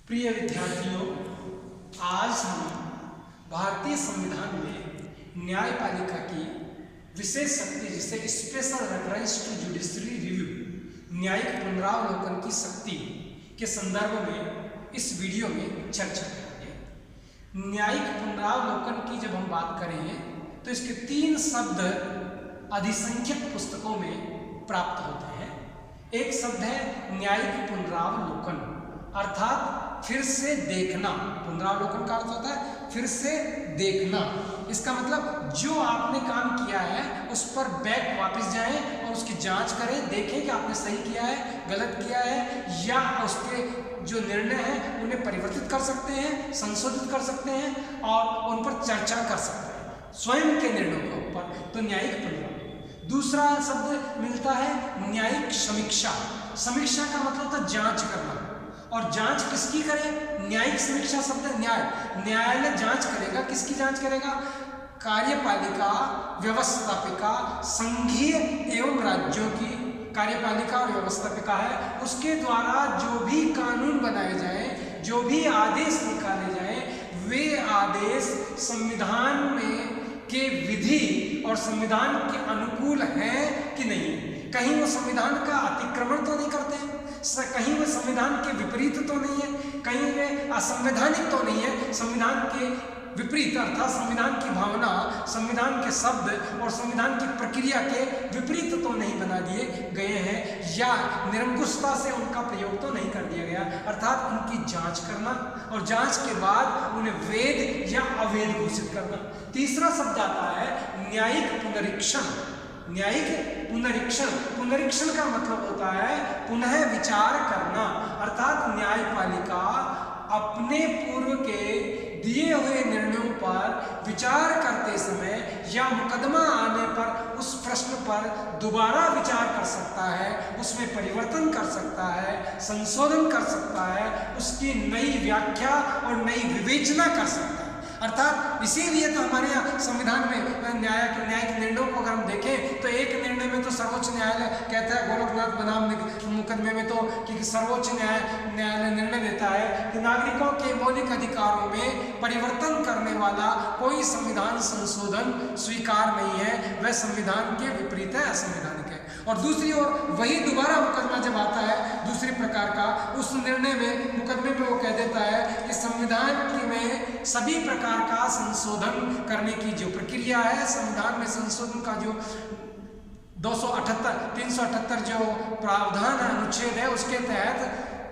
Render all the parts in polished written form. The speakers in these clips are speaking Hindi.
प्रिय विद्यार्थियों, आज हम भारतीय संविधान में न्यायपालिका की विशेष शक्ति जिसे special reference to judiciary review, न्यायिक पुनरावलोकन की शक्ति के संदर्भ में इस वीडियो में चर्चा करेंगे। न्यायिक पुनरावलोकन की जब हम बात करें तो इसके 3 शब्द अधिसंख्यक पुस्तकों में प्राप्त होते हैं। एक शब्द है न्यायिक पुनरावलोकन, अर्थात फिर से देखना। पुनरावलोकन का अर्थ होता है फिर से देखना। इसका मतलब जो आपने काम किया है उस पर बैक वापस जाएं और उसकी जांच करें, देखें कि आपने सही किया है, गलत किया है, या उसके जो निर्णय हैं उन्हें परिवर्तित कर सकते हैं, संशोधित कर सकते हैं और उन पर चर्चा कर सकते हैं स्वयं के निर्णयों के ऊपर। तो न्यायिक पुनरावलोकन। दूसरा शब्द मिलता है न्यायिक समीक्षा। समीक्षा का मतलब था जांच करना, और जांच किसकी करे? न्यायिक समीक्षा शब्द न्यायालय जांच करेगा। किसकी जांच करेगा? कार्यपालिका, व्यवस्थापिका, संघीय एवं राज्यों की कार्यपालिका और व्यवस्थापिका है, उसके द्वारा जो भी कानून बनाए जाए, जो भी आदेश निकाले जाए, वे आदेश संविधान में के विधि और संविधान के अनुकूल हैं कि नहीं। कहीं वो संविधान का अतिक्रमण तो नहीं करते हैं, कहीं वे संविधान के विपरीत तो नहीं है, कहीं वे असंवैधानिक तो नहीं है, संविधान के विपरीत अर्थात संविधान की भावना, संविधान के शब्द और संविधान की प्रक्रिया के विपरीत तो नहीं बना दिए गए हैं, या निरंकुशता से उनका प्रयोग तो नहीं कर दिया गया। अर्थात उनकी जांच करना और जांच के बाद उन्हें वैध या अवैध घोषित करना। तीसरा शब्द आता है न्यायिक पुनरीक्षण। न्यायिक पुनरीक्षण, पुनरीक्षण का मतलब होता है पुनः विचार करना, अर्थात न्यायपालिका अपने पूर्व के दिए हुए निर्णयों पर विचार करते समय या मुकदमा आने पर उस प्रश्न पर दोबारा विचार कर सकता है, उसमें परिवर्तन कर सकता है, संशोधन कर सकता है, उसकी नई व्याख्या और नई विवेचना कर सकता है। अर्थात इसीलिए तो हमारे यहाँ संविधान में न्यायिक निर्णयों को अगर हम देखें तो एक निर्णय में तो सर्वोच्च न्यायालय कहता है, गोरखनाथ बनाम मुकदमे में तो कि सर्वोच्च न्यायालय निर्णय देता है कि नागरिकों के मौलिक अधिकारों में परिवर्तन करने वाला कोई संविधान संशोधन स्वीकार नहीं है, वह संविधान के विपरीत है, असंवैधानिक है। और दूसरी ओर वही दोबारा मुकदमा जब आता है दूसरे प्रकार का, उस निर्णय में मुकदमे में वो कह देता है कि संविधान में सभी प्रकार का संशोधन करने की जो प्रक्रिया है, संविधान में संशोधन का जो 378 जो प्रावधान है, अनुच्छेद है, उसके तहत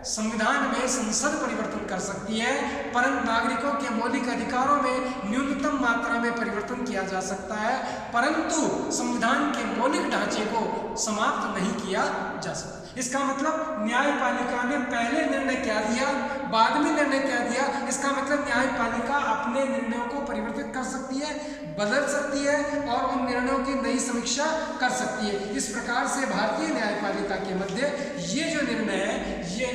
संविधान में संसद परिवर्तन कर सकती है, परंतु नागरिकों के मौलिक अधिकारों में न्यूनतम मात्रा में परिवर्तन किया जा सकता है, परंतु संविधान के मौलिक ढांचे को समाप्त नहीं किया जा सकता। इसका मतलब न्यायपालिका ने पहले निर्णय क्या दिया, बाद में निर्णय क्या दिया, इसका मतलब न्यायपालिका अपने निर्णयों को परिवर्तित कर सकती है, बदल सकती है और उन निर्णयों की नई समीक्षा कर सकती है। इस प्रकार से भारतीय न्यायपालिका के मध्य ये जो निर्णय है, ये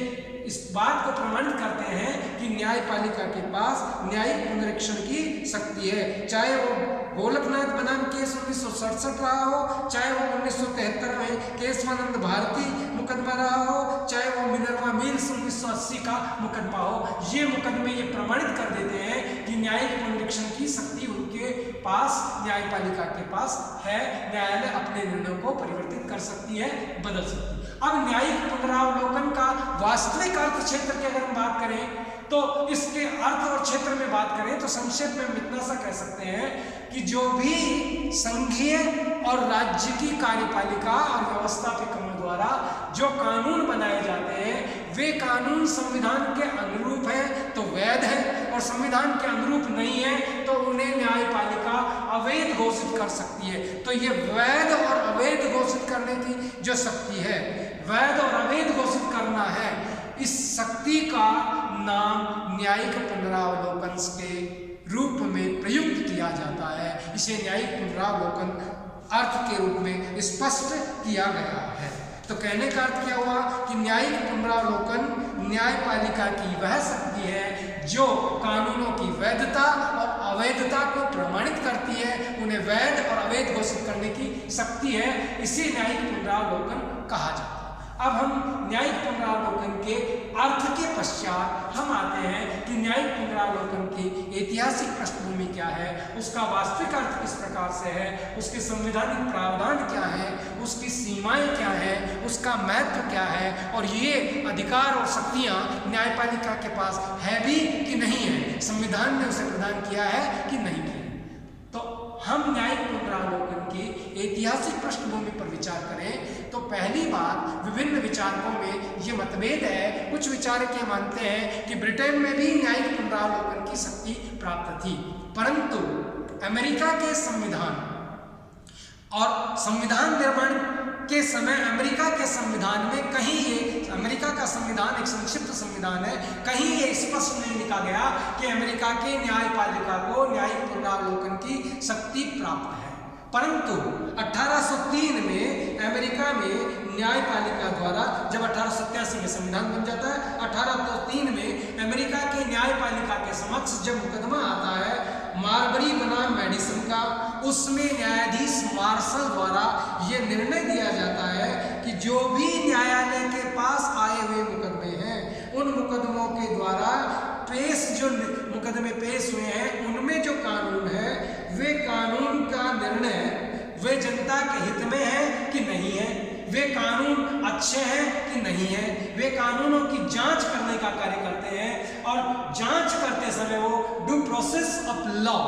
इस बात को प्रमाणित करते हैं कि न्यायपालिका के पास न्यायिक पुनरीक्षण की शक्ति है। चाहे वो गोलकनाथ बनाम केस 1967 रहा हो, चाहे वो 1973 में केशवानंद भारती मुकदमा रहा हो, चाहे वो मिनर्वा मिल्स 1980 का मुकदमा हो, ये मुकदमे ये प्रमाणित कर देते हैं कि न्यायिक पुनरीक्षण की शक्ति उनके पास, न्यायपालिका के पास है। न्यायालय अपने निर्णयों को परिवर्तित कर सकती है, बदल सकती है। अब न्यायिक पुनरावलोकन का वास्तविक अर्थ क्षेत्र की अगर हम बात करें तो इसके अर्थ और क्षेत्र में बात करें तो संक्षेप में हम इतना सा कह सकते हैं कि जो भी संघीय और राज्य की कार्यपालिका और व्यवस्थापिकाओं द्वारा जो कानून बनाए जाते हैं, वे कानून संविधान के अनुरूप है तो वैध है, और संविधान के अनुरूप नहीं है तो उन्हें न्यायपालिका अवैध घोषित कर सकती है। तो ये वैध और अवैध घोषित करने की जो शक्ति है, वैध और अवैध घोषित करना है, इस शक्ति का नाम न्यायिक पुनरावलोकन के रूप में प्रयुक्त किया जाता है। इसे न्यायिक पुनरावलोकन अर्थ के रूप में स्पष्ट किया गया है। तो कहने का अर्थ क्या हुआ कि न्यायिक पुनरावलोकन न्यायपालिका की वह शक्ति है जो कानूनों की वैधता और अवैधता को प्रमाणित करती है, उन्हें वैध और अवैध घोषित करने की शक्ति है। इसे न्यायिक पुनरावलोकन कहा जाता है। अब हम न्यायिक पुनरावलोकन के अर्थ के पश्चात हम आते हैं कि न्यायिक पुनरावलोकन की ऐतिहासिक पृष्ठभूमि क्या है, उसका वास्तविक अर्थ किस प्रकार से है, उसके संवैधानिक प्रावधान क्या है, उसकी सीमाएं क्या है, उसका महत्व क्या है, और ये अधिकार और शक्तियां न्यायपालिका के पास है भी कि नहीं है, संविधान ने उसे प्रदान किया है कि नहीं किया। तो हम न्यायिक पुनरावलोकन की ऐतिहासिक पृष्ठभूमि पर विचार करें तो पहली बात, विभिन्न विचारकों में ये मतभेद है। कुछ विचारक ये मानते हैं कि ब्रिटेन में भी न्यायिक पुनरावलोकन की शक्ति प्राप्त थी, परंतु अमेरिका के संविधान और संविधान निर्माण के समय अमेरिका के संविधान में कहीं ये, अमेरिका का संविधान एक संक्षिप्त संविधान है, कहीं ये स्पष्ट नहीं लिखा गया कि अमेरिका के न्यायपालिका को न्यायिक पुनरावलोकन की शक्ति प्राप्त है। परंतु 1803 में अमेरिका में न्यायपालिका द्वारा, जब 1887 में संविधान बन जाता है, 1803 में अमेरिका के न्यायपालिका के समक्ष जब मुकदमा आता है मार्बरी बनाम मेडिसन का, उसमें न्यायाधीश मार्शल द्वारा यह निर्णय दिया जाता है कि जो भी न्यायालय के पास आए हुए मुकदमे हैं, उन मुकदमों के द्वारा जो मुकदमे पेश हुए हैं, उनमें जो कानून है वे कानून का निर्णय वे जनता के हित में है कि नहीं है, वे कानून अच्छे हैं कि नहीं है, वे कानूनों की जांच करने का कार्य करते हैं। और जांच करते समय वो ड्यू प्रोसेस ऑफ लॉ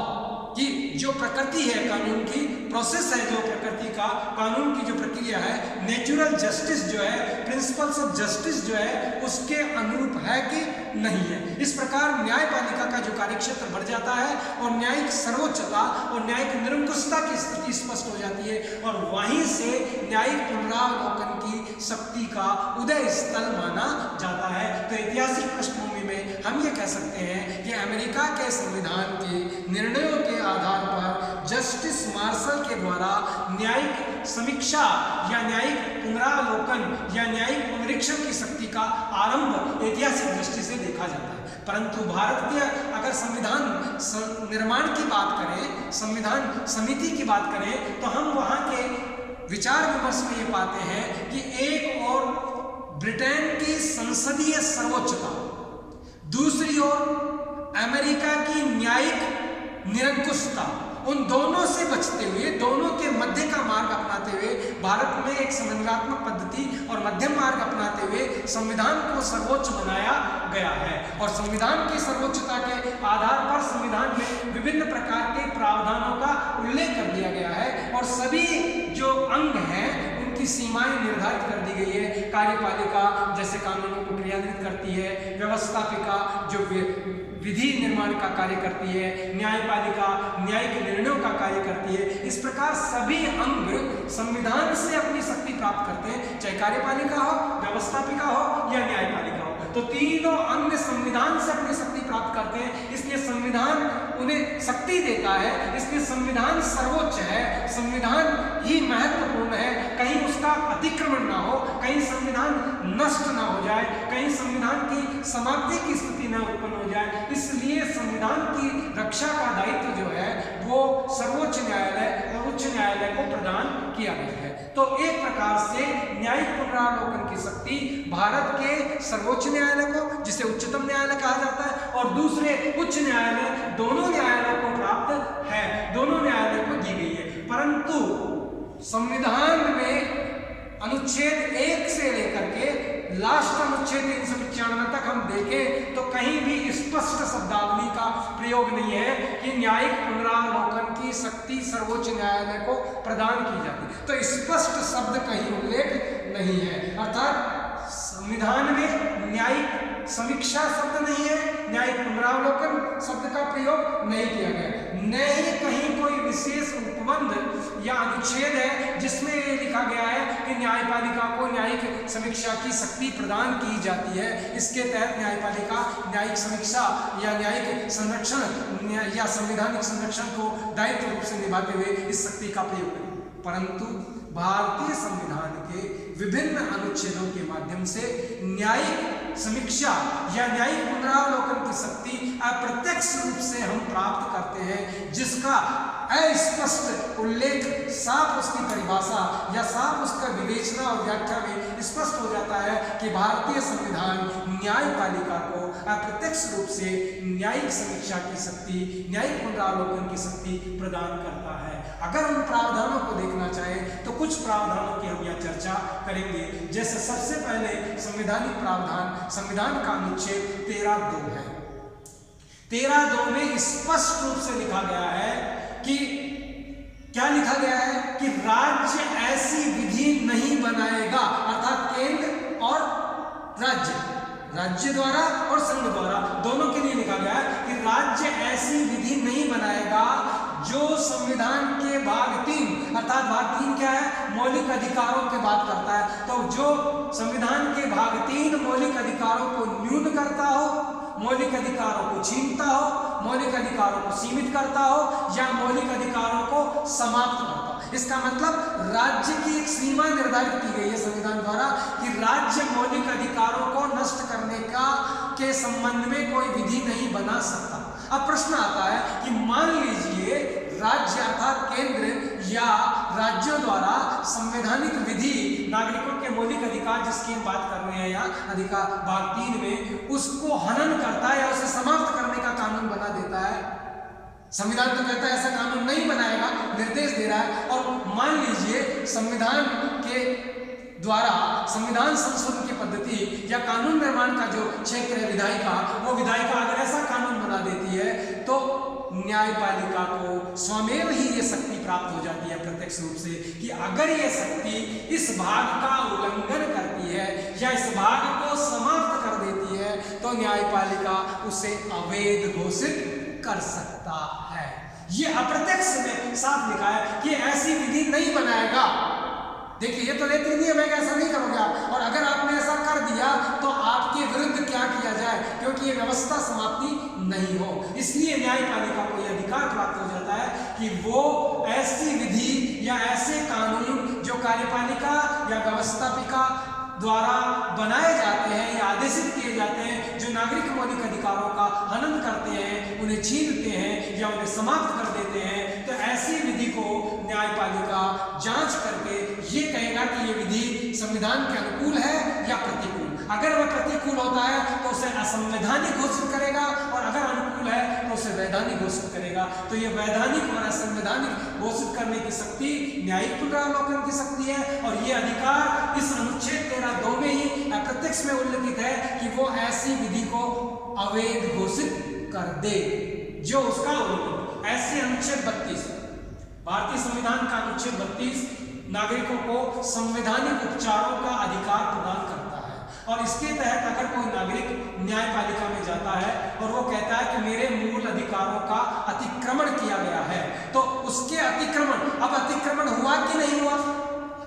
कि जो प्रकृति है कानून की, प्रोसेस है जो प्रकृति का, कानून की जो प्रक्रिया है, नेचुरल जस्टिस जो है, प्रिंसिपल्स ऑफ जस्टिस जो है, उसके अनुरूप है कि नहीं है। इस प्रकार न्यायपालिका का जो कार्यक्षेत्र बढ़ जाता है और न्यायिक सर्वोच्चता और न्यायिक निरंकुशता की स्थिति स्पष्ट हो जाती है, और वहीं से न्यायिक पुनरावलोकन की शक्ति का उदय स्थल माना जाता है। तो ऐतिहासिक पृष्ठभूमि में हम ये कह सकते हैं कि अमेरिका के संविधान के निर्णयों के आधार पर जस्टिस मार्शल के द्वारा न्यायिक समीक्षा या न्यायिक पुनरावलोकन या न्यायिक पुनरीक्षण की शक्ति का आरंभ ऐतिहासिक दृष्टि से देखा जाता है। परंतु भारतीय अगर संविधान निर्माण की बात करें, संविधान समिति की बात करें, तो हम वहां के विचार विमर्श में ये पाते हैं कि एक और ब्रिटेन की संसदीय सर्वोच्चता, दूसरी ओर अमेरिका की न्यायिक निरंकुशता, उन दोनों से बचते हुए, दोनों के मध्य का मार्ग अपनाते हुए भारत में एक संविधानात्मक पद्धति और मध्यम मार्ग अपनाते हुए संविधान को सर्वोच्च बनाया गया है। और संविधान की सर्वोच्चता के आधार पर संविधान में विभिन्न प्रकार के प्रावधानों का उल्लेख कर दिया गया है, और सभी जो अंग हैं उनकी सीमाएं निर्धारित कर दी गई है। कार्यपालिका जैसे कानूनों को क्रियान्वित करती है, व्यवस्थापिका जो विधि निर्माण का कार्य करती है, न्यायपालिका न्यायिक निर्णयों का कार्य करती है। इस प्रकार सभी अंग संविधान से अपनी शक्ति प्राप्त करते हैं, चाहे कार्यपालिका हो, व्यवस्थापिका हो या न्यायपालिका हो। तो तीनों अंग संविधान से अपनी शक्ति प्राप्त करते हैं, इसलिए संविधान उन्हें शक्ति देता है, इसलिए संविधान सर्वोच्च है, संविधान ही महत्वपूर्ण है। कहीं उसका अतिक्रमण ना हो, कहीं संविधान नष्ट ना हो जाए, कहीं संविधान की समाप्ति की स्थिति न उत्पन्न हो जाए, इसलिए संविधान की रक्षा का दायित्व जो है वो सर्वोच्च न्यायालय और उच्च न्यायालय को प्रदान किया गया है। तो एक प्रकार से न्यायिक पुनरावलोकन की शक्ति भारत के सर्वोच्च न्यायालय को, जिसे उच्चतम न्यायालय कहा जाता है, और दूसरे उच्च न्यायालय, दोनों न्यायालयों को प्राप्त है, दोनों न्यायालयों को दी गई है। परंतु संविधान में अनुच्छेद 1 से लेकर के लास्ट अनुच्छेद 395 तक हम देखें तो कहीं भी स्पष्ट शब्दावली का प्रयोग नहीं है कि न्यायिक पुनरावलोकन की शक्ति सर्वोच्च न्यायालय को प्रदान की जाती है। तो स्पष्ट शब्द कहीं उल्लेख नहीं है, अर्थात संविधान में न्यायिक समीक्षा शब्द नहीं है, न्यायिक पुनरावलोकन शब्द का प्रयोग नहीं किया गया, न ही कहीं कोई विशेष उपबंध या अनुच्छेद है जिसमें ये लिखा गया है कि न्यायपालिका को न्यायिक समीक्षा की शक्ति प्रदान की जाती है। इसके तहत न्यायपालिका न्यायिक समीक्षा या न्यायिक संरक्षण या संवैधानिक संरक्षण को दायित्व रूप से निभाते हुए इस शक्ति का प्रयोग करें। परंतु भारतीय संविधान के विभिन्न अनुच्छेदों के माध्यम से न्यायिक समीक्षा या न्यायिक पुनरावलोकन की शक्ति अप्रत्यक्ष रूप से हम प्राप्त करते हैं, जिसका अस्पष्ट उल्लेख साफ उसकी परिभाषा या साफ उसका विवेचना और व्याख्या में स्पष्ट हो जाता है कि भारतीय संविधान न्यायपालिका को अप्रत्यक्ष रूप से न्यायिक समीक्षा की शक्ति, न्यायिक पुनरावलोकन की शक्ति प्रदान करता है। अगर हम प्रावधानों को देखना चाहें तो कुछ प्रावधानों की हम यहाँ चर्चा करेंगे। जैसे सबसे पहले संवैधानिक प्रावधान, संविधान का अनुच्छेद 13(2) है। 13(2) में स्पष्ट रूप से लिखा गया है कि क्या लिखा गया है कि राज्य ऐसी विधि नहीं बनाएगा, अर्थात केंद्र और राज्य द्वारा और संघ द्वारा दोनों के लिए लिखा गया है कि राज्य ऐसी विधि नहीं बनाएगा जो संविधान के भाग 3, अर्थात भाग 3 क्या है, मौलिक अधिकारों की बात करता है। तो जो संविधान के भाग 3 मौलिक अधिकारों को न्यून करता हो, मौलिक अधिकारों को छीनता हो, मौलिक अधिकारों को सीमित करता हो या मौलिक अधिकारों को समाप्त करता हो। इसका मतलब राज्य की एक सीमा निर्धारित की गई है संविधान द्वारा कि राज्य मौलिक अधिकारों को नष्ट करने के संबंध में कोई विधि नहीं बना सकता। अब प्रश्न आता है कि मान लीजिए राज्य अर्थात केंद्र या राज्यों द्वारा संवैधानिक विधि, नागरिकों के मौलिक अधिकार जिसकी हम बात कर रहे हैं यहाँ अधिकार भाग 3 में, उसको हनन करता है या उसे समाप्त करने का कानून बना देता है। संविधान तो कहता है ऐसा कानून नहीं बनाएगा, निर्देश दे रहा है। और मान लीजिए संविधान के द्वारा संविधान संशोधन की पद्धति या कानून निर्माण का जो क्षेत्र है विधायिका, वो विधायिका अगर ऐसा कानून बना देती है तो न्यायपालिका को स्वमेव ही ये शक्ति प्राप्त हो जाती है प्रत्यक्ष रूप से कि अगर ये शक्ति इस भाग का उल्लंघन करती है या इस भाग को समाप्त कर देती है तो न्यायपालिका उसे अवैध घोषित कर सकता है। ये अप्रत्यक्ष में साफ लिखा है कि ऐसी विधि नहीं बनाएगा। देखिए ये तो लेती नियम है कि ऐसा नहीं करोगे आप, और अगर आपने ऐसा कर दिया तो आपके विरुद्ध क्या किया जाए, क्योंकि ये व्यवस्था समाप्ति नहीं हो। इसलिए न्यायपालिका को यह अधिकार प्राप्त हो जाता है कि वो ऐसी विधि या ऐसे कानून जो कार्यपालिका या व्यवस्थापिका द्वारा बनाए जाते हैं या आदेशित किए जाते हैं, जो नागरिक मौलिक अधिकारों का हनन करते हैं, उन्हें छीनते हैं या उन्हें समाप्त कर देते हैं, तो ऐसी विधि को न्यायपालिका जांच करके ये कहेगा कि ये विधि संविधान के अनुकूल है या प्रतिकूल। अगर वह प्रतिकूल होता है तो उसे असंवैधानिक घोषित करेगा और अगर अनुकूल है तो उसे वैधानिक घोषित करेगा। तो ये वैधानिक और असंवैधानिक घोषित करने की शक्ति न्यायिक पुनरावलोकन की शक्ति है। और ये अधिकार इस अनुच्छेद 13(2) में ही अप्रत्यक्ष में उल्लेखित है कि वो ऐसी विधि को अवैध घोषित कर दे जो उसका उल्लंघन। ऐसे अनुच्छेद 32, भारतीय संविधान का अनुच्छेद 32 नागरिकों को संवैधानिक उपचारों का अधिकार प्रदान करता है। और इसके तहत अगर कोई नागरिक न्यायपालिका में जाता है और वो कहता है कि मेरे मूल अधिकारों का अतिक्रमण किया गया है, तो उसके अतिक्रमण, अब अतिक्रमण हुआ कि नहीं हुआ,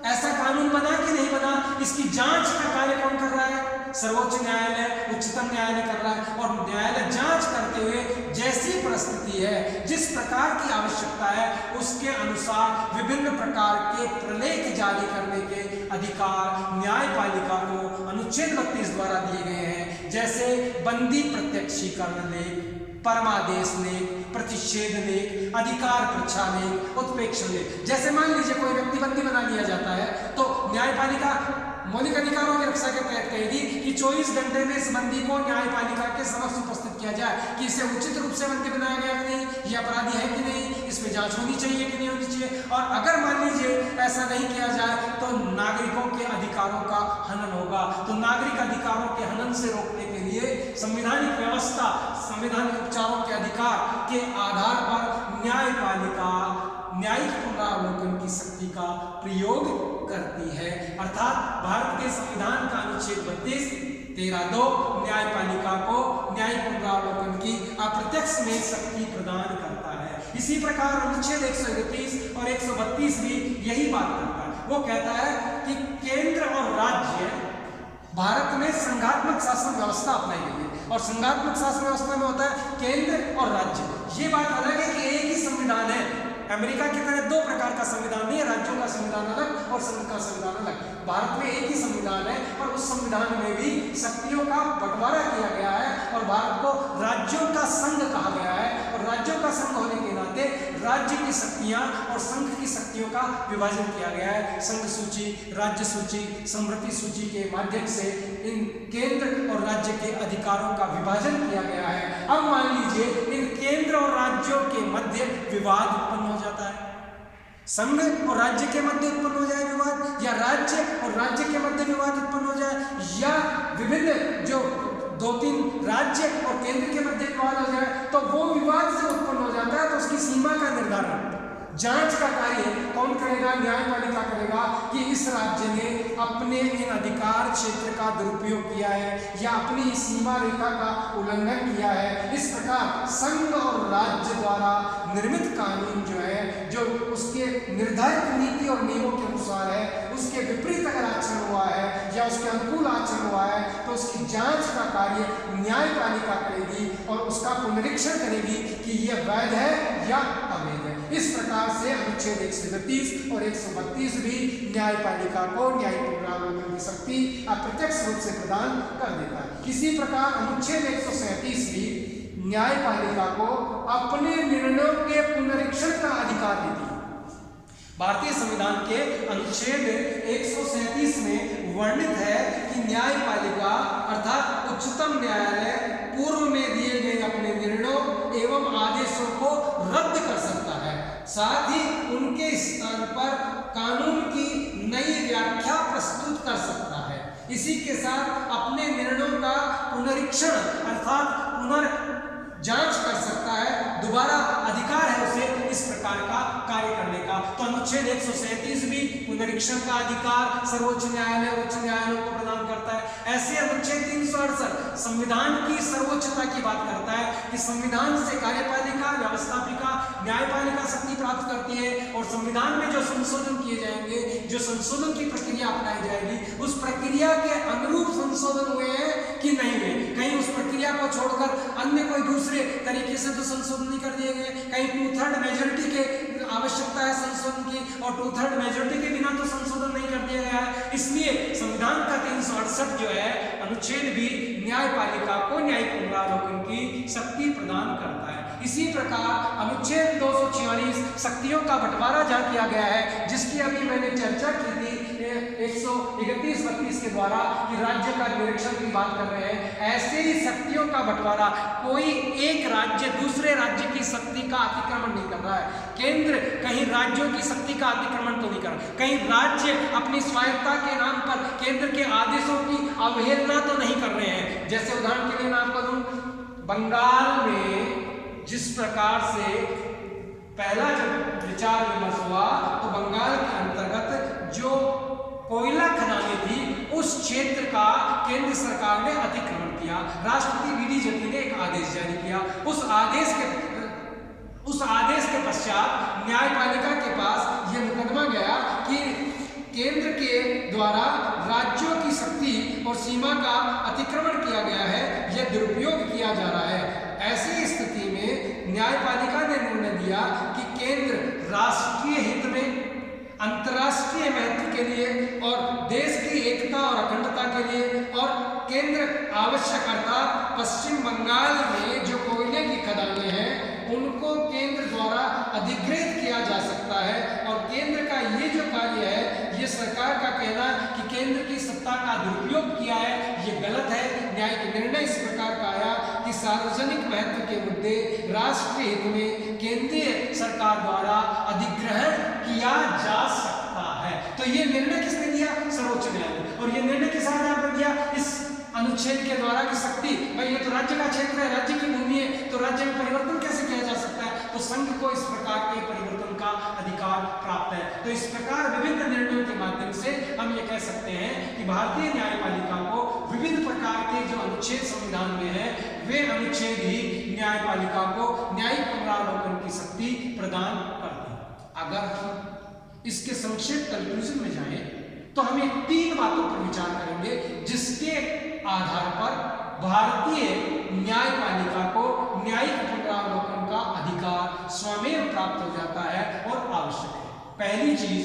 ऐसा कानून बना कि नहीं बना, इसकी जांच का कार्य कौन कर रहा है, सर्वोच्च न्यायालय, उच्चतम न्यायालय कर रहा है। और न्यायालय जांच करते हुए जैसी परिस्थिति है, जिस प्रकार की आवश्यकता है, उसके अनुसार विभिन्न प्रकार के प्रलेख जारी करने के अधिकार न्यायपालिका को अनुच्छेद 32 द्वारा दिए गए हैं। जैसे बंदी प्रत्यक्षीकरण लेख, परमादेश लेख, प्रतिषेध लेख, अधिकार परीक्षा लेख, उत्प्रेक्षण लेख। जैसे मान लीजिए कोई व्यक्ति बंदी बना लिया जाता है तो न्यायपालिका मौलिक अधिकारों की रक्षा के तहत कहेगी कि 24 घंटे में इस बंदी को न्यायपालिका के समक्ष उपस्थित किया जाए कि इसे उचित रूप से बंदी बनाया गया कि नहीं, ये अपराधी है कि नहीं, इस पे जांच होनी चाहिए कि नहीं होनी चाहिए। और अगर मान लीजिए ऐसा नहीं किया जाए तो नागरिकों के अधिकारों का हनन होगा। तो नागरिक अधिकारों के हनन से रोकने के लिए संवैधानिक व्यवस्था, संवैधानिक उपचारों के अधिकार के आधार पर न्यायपालिका न्यायिक पुनरावलोकन की शक्ति का प्रयोग करती है। अर्थात भारत के संविधान का अनुच्छेद 32 13(2) न्यायपालिका को न्यायिक पुनरावलोकन की अप्रत्यक्ष में शक्ति प्रदान करता है। इसी प्रकार अनुच्छेद 131 और 132 भी यही बात करता है। वो कहता है कि केंद्र और राज्य, भारत में संघात्मक शासन व्यवस्था अपनाई गई है और संघात्मक शासन व्यवस्था में होता है केंद्र और राज्य। ये बात अलग है कि एक ही संविधान है। अमेरिका की तरह दो प्रकार का संविधान नहीं है, राज्यों का संविधान अलग और संघ का संविधान अलग। भारत में एक ही संविधान है और उस संविधान में भी शक्तियों का बंटवारा किया गया है और भारत को राज्यों का संघ कहा गया है। और राज्यों का संघ होने के नाते राज्य की शक्तियां और संघ की शक्तियों का विभाजन किया गया है। संघ सूची, राज्य सूची, समृद्धि सूची के माध्यम से इन केंद्र और राज्य के अधिकारों का विभाजन किया गया है। अब मान लीजिए इन केंद्र और राज्यों के मध्य विवाद उत्पन्न हो जाता है, संघ और राज्य के मध्य उत्पन्न हो जाए विवाद, या राज्य और राज्य के मध्य विवाद उत्पन्न हो जाए, या विभिन्न जो 2-3 राज्य और केंद्र के मध्य विवाद हो जाए, तो वो विवाद से उत्पन्न हो जाता है। तो उसकी सीमा का निर्धारण, जांच का कार्य कौन करेगा? न्यायपालिका करेगा कि इस राज्य ने अपने इन अधिकार क्षेत्र का दुरुपयोग किया है या अपनी सीमा रेखा का उल्लंघन किया है। इस प्रकार संघ और राज्य द्वारा निर्मित कानून जो है, जो उसके निर्धारित नीति और नियमों के अनुसार है, उसके विपरीत अगर आचरण हुआ है या उसके अनुकूल आचरण हुआ है, तो उसकी जांच का कार्य न्यायपालिका करेगी और उसका पुनरीक्षण करेगी कि यह वैध है या अवैध है। इस प्रकार से अनुच्छेद 131 और 132 भी न्यायपालिका को न्यायिक पुनरावलोकन की शक्ति अप्रत्यक्ष रूप से प्रदान कर देता है। इसी प्रकार अनुच्छेद 137 भी न्यायपालिका को अपने निर्णयों के पुनरीक्षण का अधिकार देती है। भारतीय संविधान के अनुच्छेद 137 में वर्णित है कि न्यायपालिका अर्थात उच्चतम न्यायालय पूर्व में दिए गए अपने निर्णयों एवं आदेशों को रद्द कर सकता है, साथ ही उनके स्थान पर कानून की नई व्याख्या प्रस्तुत कर सकता है। इसी के साथ अपने निर्णयों का पुनरीक्षण अर्थात जांच कर सकता है, दोबारा अधिकार है उसे इस प्रकार का कार्य करने का। तो अनुच्छेद 137 भी पुनरीक्षण का अधिकार सर्वोच्च न्यायालय और उच्च न्यायालयों को प्रदान करता है। ऐसे अनुच्छेद 368 संविधान की सर्वोच्चता की बात करता है कि संविधान से कार्यपालिका, व्यवस्थापिका, न्यायपालिका शक्ति प्राप्त करती है और संविधान में जो संशोधन किए जाएंगे, जो संशोधन की प्रक्रिया अपनाई जाएगी, उस प्रक्रिया के अनुरूप संशोधन हुए हैं कि नहीं हुए। कहीं उस प्रक्रिया को छोड़कर अन्य कोई दूसरे तरीके से तो संशोधन नहीं कर दिए गए, कहीं 2/3 मेजोरिटी के आवश्यकता है संशोधन की और 2/3 मेजोरिटी के बिना तो संशोधन नहीं कर दिया गया है। इसलिए संविधान का 368 जो है अनुच्छेद भी न्यायपालिका को न्यायिक पुनरावलोकन की शक्ति प्रदान करता है। इसी प्रकार अनुच्छेद 246 शक्तियों का बंटवारा जहाँ किया गया है, जिसकी अभी मैंने चर्चा की थी 131-32 के द्वारा कि राज्य का निरीक्षण की बात कर रहे हैं, ऐसे ही शक्तियों का बंटवारा, कोई एक राज्य दूसरे राज्य की शक्ति का अतिक्रमण नहीं कर रहा है। केंद्र कहीं राज्यों की शक्ति का अतिक्रमण तो नहीं कर रहा, कहीं राज्य अपनी स्वायत्तता के नाम पर केंद्र के आदेशों की अवहेलना तो नहीं कर रहे हैं। जैसे उदाहरण के लिए मैं आपको दूं, बंगाल में जिस प्रकार से पहला जब विचार विमर्श हुआ तो बंगाल के अंतर्गत जो कोयला खदानें थी उस क्षेत्र का केंद्र सरकार ने अतिक्रमण किया। राष्ट्रपति वी डी जती ने एक आदेश जारी किया। उस आदेश के पश्चात न्यायपालिका के पास यह मुकदमा गया कि केंद्र के द्वारा राज्यों की शक्ति और सीमा का अतिक्रमण किया गया है, यह दुरुपयोग किया जा रहा है। ऐसी स्थिति में न्यायपालिका ने निर्णय दिया कि केंद्र राष्ट्रीय हित में, अंतर्राष्ट्रीय महत्व के लिए और देश की एकता और अखंडता के लिए और केंद्र आवश्यक अर्थात पश्चिम बंगाल में जो कोयले की खदानें हैं उनको केंद्र द्वारा अधिग्रहित किया जा सकता है। और केंद्र का ये जो कार्य है, ये सरकार का कहना कि केंद्र की सत्ता का दुरुपयोग किया है, ये गलत है। न्यायिक निर्णय इस प्रकार का आया कि सार्वजनिक महत्व के मुद्दे राष्ट्रीय हित में केंद्रीय सरकार द्वारा अधिग्रहण किया जा सकता है। तो ये निर्णय किसने दिया? सर्वोच्च न्यायालय। और ये निर्णय किस आधार पर दिया? इस अनुच्छेद के द्वारा की शक्ति, भाई ये तो राज्य का क्षेत्र है, राज्य की भूमि है, तो राज्य में परिवर्तन कैसे किया जा सकता है? तो संघ को इस प्रकार के परिवर्तन का अधिकार प्राप्त है। तो इस प्रकार विभिन्न निर्णयों के माध्यम से हम ये कह सकते हैं कि भारतीय न्यायपालिका को विविध प्रकार के जो अनुच्छेद संविधान में है, वे अनुच्छेद ही न्यायपालिका को न्यायिक पुनरावलोकन की शक्ति प्रदान करते हैं। अगर हम इसके संक्षेप कंक्लूजन में जाएं तो हम 3 बातों पर विचार करेंगे जिसके आधार पर भारतीय न्यायपालिका को न्यायिक पुनरावलोकन का अधिकार स्वयं प्राप्त हो जाता है और आवश्यक है। पहली चीज,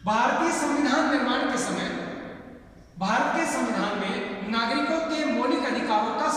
भारतीय संविधान निर्माण के समय भारत के संविधान में नागरिकों के मौलिक अधिकारों का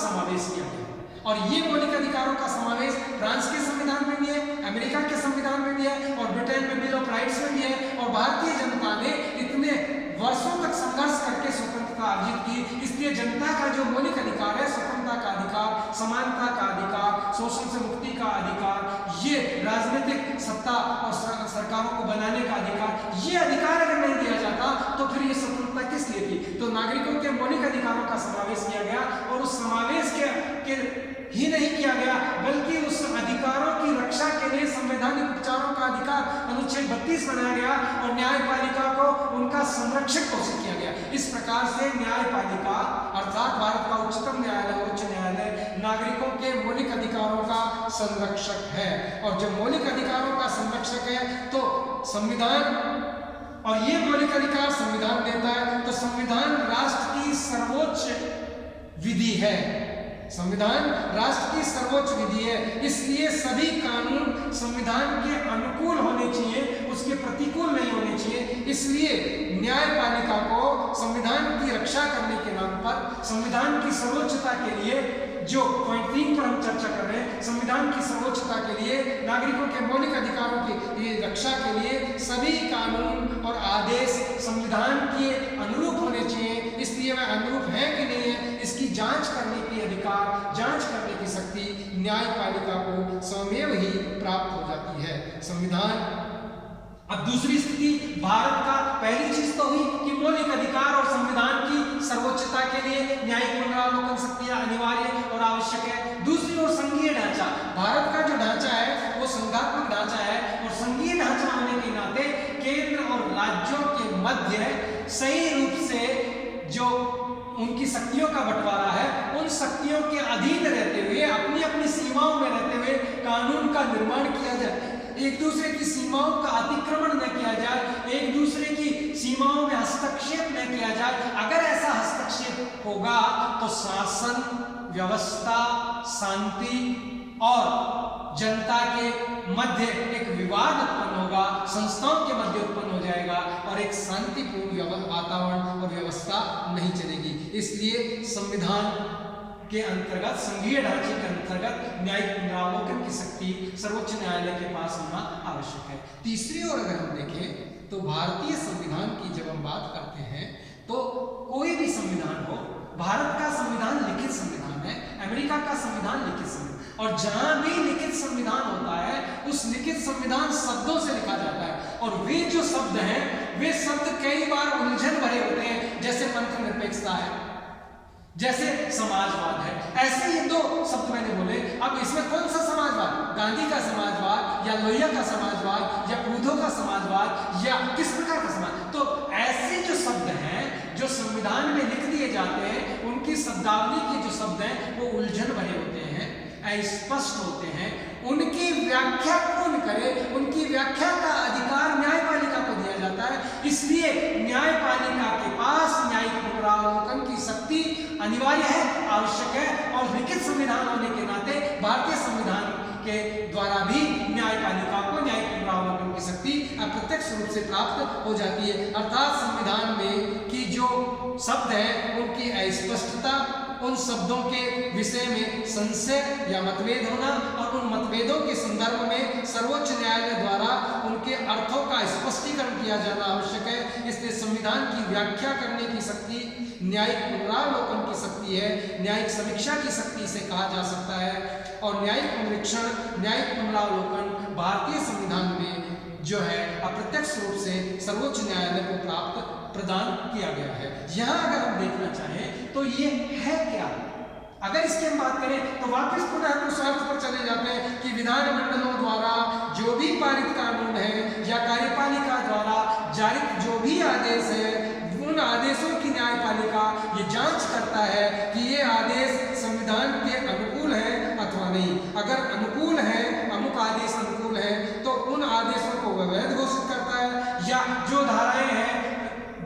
और ये मौलिक अधिकारों का समावेश फ्रांस के संविधान में भी है, अमेरिका के संविधान में भी है और ब्रिटेन में बिल ऑफ राइट्स में भी है। और भारतीय जनता ने इतने वर्षों तक संघर्ष करके स्वतंत्रता अर्जित की, इसलिए जनता का जो मौलिक अधिकार है, स्वतंत्रता का अधिकार, समानता का अधिकार, शोषण से मुक्ति का अधिकार, ये राजनीतिक सत्ता और सरकारों को बनाने का अधिकार, ये अधिकार अगर नहीं दिया जाता तो फिर ये स्वतंत्रता किस लिए थी। तो नागरिकों के मौलिक अधिकारों का समावेश किया गया और उस समावेश के ही नहीं किया गया बल्कि उस अधिकारों की रक्षा के लिए संवैधानिक उपचारों का अधिकार अनुच्छेद 32 बनाया गया और न्यायपालिका को उनका संरक्षक घोषित किया गया। इस प्रकार से न्यायपालिका अर्थात भारत का उच्चतम न्यायालय, उच्च न्यायालय नागरिकों के मौलिक अधिकारों का संरक्षक है। और जब मौलिक अधिकारों का संरक्षक है तो संविधान, और ये मौलिक अधिकार संविधान देता है, तो संविधान राष्ट्र की सर्वोच्च विधि है। संविधान राष्ट्र की सर्वोच्च विधि है, इसलिए सभी कानून संविधान के अनुकूल होने चाहिए, उसके प्रतिकूल नहीं होने चाहिए। इसलिए न्यायपालिका को संविधान की रक्षा करने के नाम पर, संविधान की सर्वोच्चता के लिए, जो पॉइंट 3 पर हम चर्चा कर रहे हैं, संविधान की सर्वोच्चता के लिए, नागरिकों के मौलिक अधिकारों की रक्षा के लिए सभी कानून और आदेश संविधान के अनुरूप होने चाहिए। इसलिए वह अनुरूप है कि नहीं है, इसकी जांच करने की अधिकार, जांच करने की शक्ति न्यायपालिका को स्वयं ही प्राप्त हो जाती है। संविधान अब दूसरी स्थिति भारत का, पहली चीज तो हुई कि मौलिक अधिकार और संविधान की सर्वोच्चता के लिए न्यायिक पुनरावलोकन शक्तियां अनिवार्य और आवश्यक है। दूसरी ओर संघीय ढांचा, भारत का जो ढांचा है वो संघात्मक ढांचा है और संघीय ढांचा होने के नाते केंद्र और राज्यों के मध्य सही रूप से जो उनकी शक्तियों का बंटवारा है, उन शक्तियों के अधीन रहते हुए, अपनी अपनी सीमाओं में रहते हुए कानून का निर्माण किया जाए, एक दूसरे की सीमाओं का अतिक्रमण न किया जाए, एक दूसरे की सीमाओं में हस्तक्षेप न किया जाए। अगर ऐसा हस्तक्षेप होगा तो शासन व्यवस्था, शांति और जनता के मध्य एक विवाद उत्पन्न होगा, संस्थाओं के मध्य उत्पन्न हो जाएगा और एक शांतिपूर्ण वातावरण और व्यवस्था नहीं चलेगी। इसलिए संविधान के अंतर्गत, संघीय ढांचे के अंतर्गत न्यायिक पुनरावलोकन की शक्ति सर्वोच्च न्यायालय के पास होना आवश्यक है। तीसरी ओर अगर हम देखें तो भारतीय संविधान की जब हम बात करते हैं तो कोई भी संविधान हो, भारत का संविधान लिखित संविधान है, अमेरिका का संविधान लिखित संविधान, और जहां भी लिखित संविधान होता है उस लिखित संविधान शब्दों से लिखा जाता है और वे जो शब्द हैं वे शब्द कई बार उलझन भरे होते हैं, जैसे धर्मनिरपेक्षता है, जैसे समाजवाद है। ऐसे ये दो शब्द मैंने बोले। अब इसमें कौन सा समाजवाद, गांधी का समाजवाद या लोहिया का समाजवाद या प्रूथो का समाजवाद या किस प्रकार का समाज, तो ऐसे जो शब्द हैं जो संविधान में लिख दिए जाते हैं, उनकी शब्दावली के जो शब्द हैं वो उलझन भरे होते हैं, अस्पष्ट होते हैं। उनकी व्याख्या कौन करे, उनकी व्याख्या का अधिकार न्यायपालिका को दिया जाता है। इसलिए न्यायपालिका के पास न्यायिक पुनरावलोकन की शक्ति अनिवार्य है, आवश्यक है, और लिखित संविधान होने के नाते भारतीय संविधान के द्वारा भी न्यायपालिका को न्यायिक पुनरावलोकन की शक्ति अप्रत्यक्ष रूप से प्राप्त हो जाती है। अर्थात संविधान में की जो शब्द है उनकी अस्पष्टता, उन शब्दों के विषय में संशय या मतभेद होना और उन मतभेदों के संदर्भ में सर्वोच्च न्यायालय द्वारा उनके अर्थों का स्पष्टीकरण किया जाना आवश्यक है। इसलिए संविधान की व्याख्या करने की शक्ति न्यायिक पुनरावलोकन की शक्ति है, न्यायिक समीक्षा की शक्ति से कहा जा सकता है। और न्यायिक पुनरीक्षण, न्यायिक पुनरावलोकन भारतीय संविधान में जो है अप्रत्यक्ष रूप से सर्वोच्च न्यायालय को प्राप्त प्रदान किया गया है। यहाँ अगर हम देखना चाहें तो ये है क्या, अगर इसकी हम बात करें तो वापस पुनः उस अर्थ पर चले जाते हैं कि विधानमंडलों द्वारा जो भी पारित कानून है या कार्यपालिका द्वारा जारी जो भी आदेश है, उन आदेशों की न्यायपालिका ये जांच करता है कि ये आदेश संविधान के अनुकूल है अथवा नहीं। अगर अनुकूल है, अमुक आदेश अनुकूल है, तो उन आदेशों को वैध घोषित करता है, या जो धाराएं हैं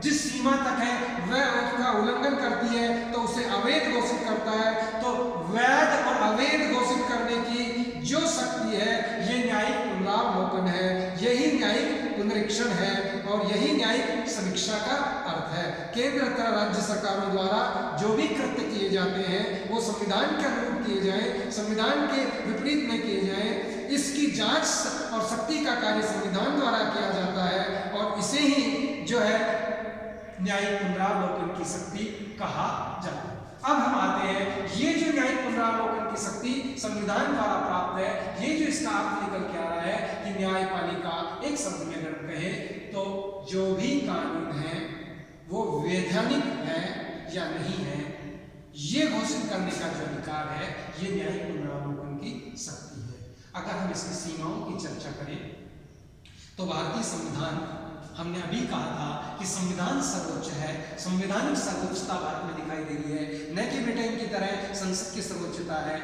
जिस सीमा तक है वह उसका उल्लंघन करती है तो उसे अवैध घोषित करता है। तो वैध और अवैध घोषित करने की जो शक्ति है ये न्यायिक पुनरावलोकन है, यही न्यायिक पुनरीक्षण है और यही न्यायिक समीक्षा का अर्थ है। केंद्र तथा राज्य सरकारों द्वारा जो भी कृत्य किए जाते हैं वो संविधान के अनुरूप किए जाएं, संविधान के विपरीत न किए जाएं, इसकी जांच और सख्ती का कार्य संविधान द्वारा किया जाता है और इसे ही जो है न्यायिक पुनरावलोकन की शक्ति कहा जाता है। अब हम आते हैं, ये जो न्यायिक पुनरावलोकन की शक्ति संविधान द्वारा प्राप्त है, ये जो इसका अर्थ निकल के आ रहा है कि न्यायपालिका एक शब्द में अगर कहे तो जो भी कानून है वो वैधानिक है या नहीं है, ये घोषित करने का जो अधिकार है, ये न्यायिक पुनरावलोकन की शक्ति है। अगर हम इसकी सीमाओं की चर्चा करें तो भारतीय संविधान, हमने अभी कहा था कि संविधान सर्वोच्च है, संवैधानिक सर्वोच्चता भारत में दिखाई दे रही है, न कि ब्रिटेन की तरह संसद की सर्वोच्चता है।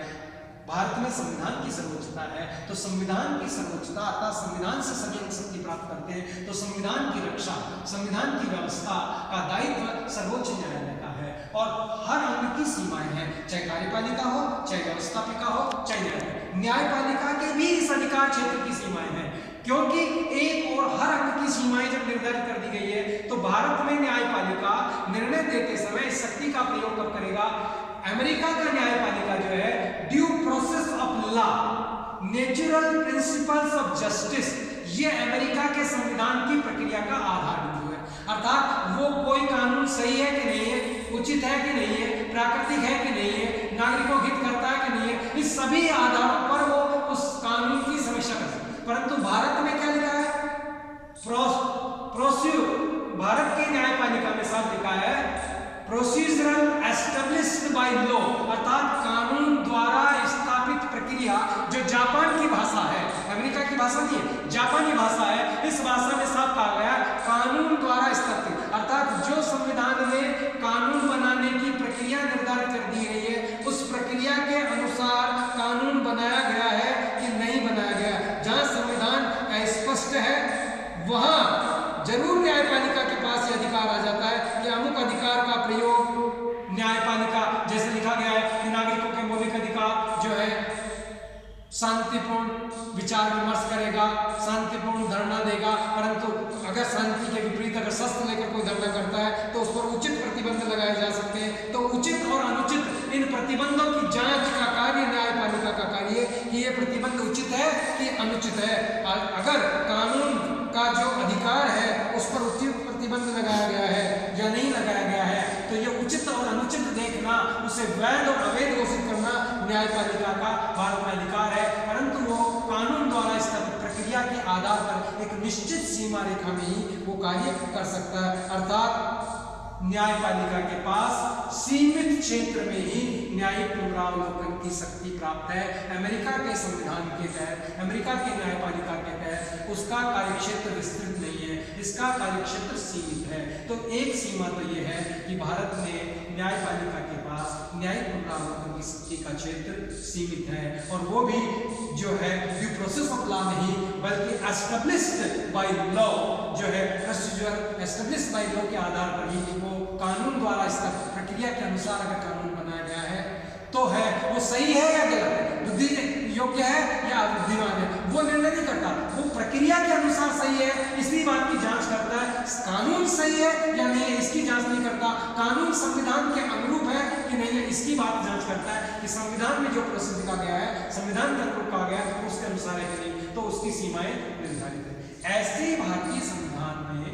भारत में संविधान की सर्वोच्चता है, तो संविधान की सर्वोच्चता अर्थात संविधान से सभी अंग शक्ति प्राप्त करते हैं, तो संविधान की रक्षा, संविधान की व्यवस्था का दायित्व सर्वोच्च न्यायालय का है और हर अंग की सीमाएं हैं, चाहे कार्यपालिका हो, चाहे व्यवस्थापिका हो, चाहे न्यायपालिका के भी इस अधिकार क्षेत्र की सीमाएं हैं, क्योंकि एक और हर अंग की सीमाएं जब निर्धारित कर दी गई है तो भारत में न्यायपालिका निर्णय देते समय इस शक्ति का प्रयोग कब करेगा। अमेरिका का न्यायपालिका जो है due process of law, natural principles of justice, ये अमेरिका के संविधान की प्रक्रिया का आधार बिंदु है। अर्थात वो कोई कानून सही है कि नहीं है, उचित है कि नहीं है, प्राकृतिक है कि नहीं है, नागरिकों हित करता है कि नहीं है, इस सभी आधारों पर वो उस कानून की समीक्षा करता है। परंतु भारत में क्या लिखा है, भारत की न्यायपालिका में साफ लिखा है प्रोसीजरल एस्टेब्लिश्ड बाय लॉ, अर्थात कानून द्वारा स्थापित प्रक्रिया, जो जापान की भाषा है, अमेरिका की भाषा नहीं है, जापानी भाषा है, इस भाषा में साफ कहा गया कानून द्वारा स्थापित, अर्थात जो संविधान में कानून बनाने की प्रक्रिया निर्धारित कर दी गई है, उस प्रक्रिया के अनुसार कानून बनाया गया है कि नहीं बनाया गया। जहां संविधान स्पष्ट है वहां जरूर न्यायपालिका के पास यह अधिकार आ जाता है कि अमुक अधिकार का प्रयोग न्यायपालिका, जैसे लिखा गया है कि नागरिकों के मौलिक अधिकार जो है शांतिपूर्ण विचार विमर्श करेगा, शांतिपूर्ण धरना देगा, परंतु अगर शांति के विपरीत अगर शस्त्र लेकर कोई धरना करता है तो उस पर उचित प्रतिबंध लगाए जा सकते हैं। तो उचित और अनुचित इन प्रतिबंधों की जांच का कार्य न्यायपालिका का कार्य कि ये प्रतिबंध उचित है कि अनुचित है। अगर कानून का जो अधिकार है उस पर उचित प्रतिबंध लगाया गया है या नहीं लगाया गया है, तो ये उचित और अनुचित देखना, उसे वैध और अवैध घोषित करना न्यायपालिका का भारत में अधिकार है। परंतु वो कानून द्वारा स्थापित प्रक्रिया के आधार पर एक निश्चित सीमा रेखा में ही वो कार्य कर सकता है। अर्थात न्यायपालिका के पास सीमित क्षेत्र में ही न्यायिक पुनरावलोकन की शक्ति प्राप्त है। अमेरिका के संविधान के तहत, अमेरिका की न्यायपालिका के तहत उसका कार्यक्षेत्र विस्तृत नहीं है, इसका कार्यक्षेत्र सीमित है। तो एक सीमा तो ये है कि भारत में न्यायपालिका के पास न्यायिक पुनरावलोकन की शक्ति का क्षेत्र सीमित है, और वो भी जो है ड्यू प्रोसेस ऑफ लॉ नहीं बल्कि एस्टेब्लिश्ड बाय लॉ, जो है प्रोसीजर एस्टेब्लिश्ड बाय लॉ के आधार पर ही वो कानून द्वारा इस प्रक्रिया के अनुसार अगर कानून बनाया गया है तो है वो सही है या गलत है, बुद्धि योग्य है या बुद्धिमान है, वो निर्णय नहीं करता, वो प्रक्रिया के अनुसार सही है इसी बात की जांच करता है। कानून सही है या नहीं है इसकी जांच नहीं करता, कानून संविधान के अनुरूप है कि नहीं है इसकी बात जांच करता है कि संविधान में जो प्रोसेस लिखा गया है, संविधान के अनुरूप कहा गया है उसके अनुसार है कि नहीं, तो उसकी सीमाएं निर्धारित है। ऐसे भारतीय संविधान में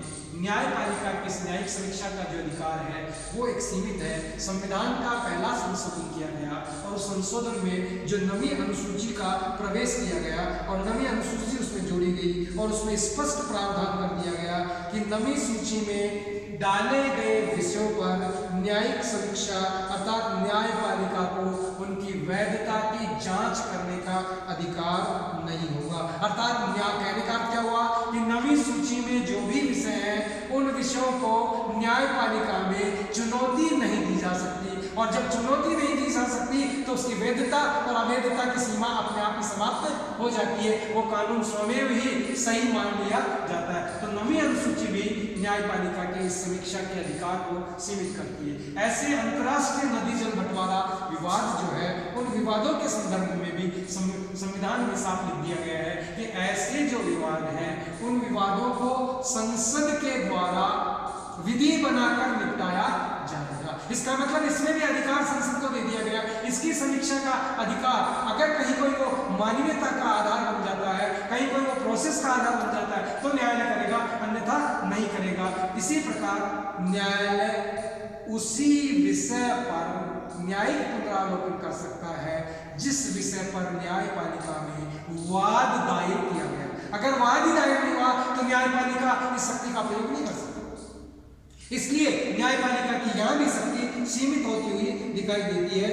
न्यायपालिका की न्यायिक समीक्षा का जो अधिकार है वो एक सीमित है। संविधान का पहला संशोधन किया गया और उस संशोधन में जो नवीं अनुसूची का प्रवेश किया गया और नवीं अनुसूची उसमें जोड़ी गई और उसमें स्पष्ट प्रावधान कर दिया गया कि नवीं सूची में डाले गए विषयों पर न्यायिक समीक्षा अर्थात न्यायपालिका को उनकी वैधता की जांच करने का अधिकार नहीं होगा। अर्थात न्याय कहने का क्या हुआ कि नवीं सूची में जो भी विषय हैं उन विषयों को न्यायपालिका में चुनौती नहीं दी जा सकती, और जब चुनौती नहीं दी जा सकती तो उसकी वैधता और अवैधता की सीमा अपने आप ही समाप्त हो जाती है, वो कानून स्वयं ही सही मान लिया जाता है। तो नवीं अनुसूची भी न्यायपालिका के इस समीक्षा के अधिकार को सीमित करती है। ऐसे अंतर्राष्ट्रीय नदी जल बंटवारा विवाद जो है उन विवादों के संदर्भ में भी संविधान में साफ लिख दिया गया है कि ऐसे जो विवाद हैं उन विवादों को संसद के द्वारा विधि बनाकर निपटाया जाएगा। इसका मतलब इसमें भी अधिकार संसद को दे दिया गया, इसकी समीक्षा शिक्षा का अधिकार अगर कहीं कोई वो मानवीयता का आधार बन जाता है, कहीं कोई वो प्रोसेस का आधार बन जाता है, तो न्यायालय करेगा, अन्यथा नहीं करेगा। इसी प्रकार न्यायालय उसी विषय पर न्यायिक पुनरावलोकन कर सकता है जिस विषय पर न्यायपालिका में वाद दायर किया गया। अगर वाद ही दायर नहीं हुआ तो न्यायपालिका इस शक्ति का प्रयोग नहीं कर सकती। इसलिए न्यायपालिका की यहाँ भी शक्ति सीमित होती हुई दिखाई देती है।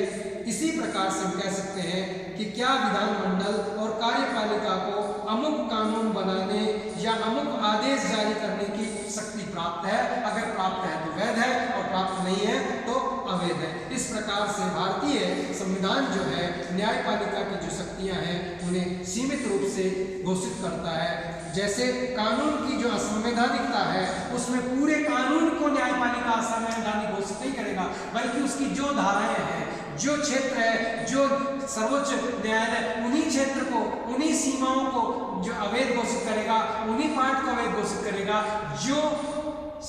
इसी प्रकार से हम कह सकते हैं कि क्या विधानमंडल और कार्यपालिका को अमुक कानून बनाने या अमुक आदेश जारी करने की शक्ति प्राप्त है? अगर प्राप्त है तो वैध है और प्राप्त नहीं है तो अवैध है। इस प्रकार से भारतीय संविधान जो है न्यायपालिका की जो शक्तियां हैं उन्हें सीमित रूप से घोषित करता है। जैसे कानून की जो असंवैधानिकता है उसमें पूरे कानून को न्यायपालिका असंवैधानिक घोषित नहीं करेगा, बल्कि उसकी जो धाराएं हैं, जो क्षेत्र है, जो सर्वोच्च न्यायालय उन्हीं क्षेत्र को, उन्हीं सीमाओं को जो अवैध घोषित करेगा, उन्हीं पार्ट को अवैध घोषित करेगा जो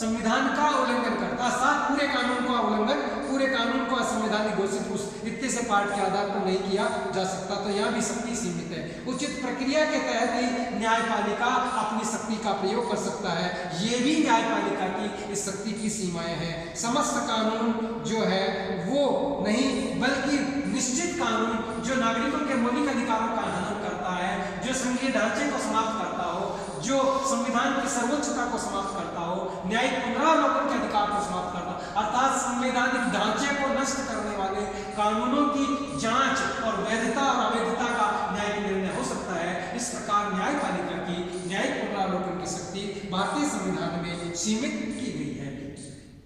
संविधान का उल्लंघन करता है। साथ पूरे कानून का उल्लंघन, पूरे कानून को असंवैधानिक घोषित उस इतने से पार्ट के आधार पर नहीं किया जा सकता। तो यहाँ भी शक्ति सीमित है। उचित प्रक्रिया के तहत ही न्यायपालिका अपनी शक्ति का प्रयोग कर सकता है। ये भी न्यायपालिका की इस शक्ति की सीमाएं हैं। समस्त कानून जो है वो नहीं, बल्कि निश्चित कानून जो नागरिकों के मौलिक अधिकारों का हनन करता है, जो संघीय ढांचे को समाप्त करता हो, जो संविधान की सर्वोच्चता को समाप्त करता हो, न्यायिक पुनरावलोकन के अधिकार को समाप्त करता हो, अर्थात संवैधानिक ढांचे को नष्ट करने वाले कानूनों की जांच और वैधता और अवैधता का न्यायिक निर्णय हो सकता है। इस प्रकार न्यायपालिका की न्यायिक पुनरावलोकन की शक्ति भारतीय संविधान में सीमित की गई है।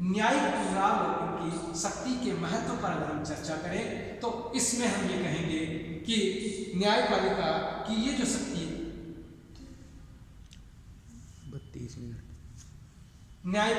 न्यायिक पुनरावलोकन की शक्ति के महत्व पर अगर हम चर्चा करें तो इसमें हम ये कहेंगे कि न्यायपालिका की ये जो शक्ति है, 32 मिनट न्याय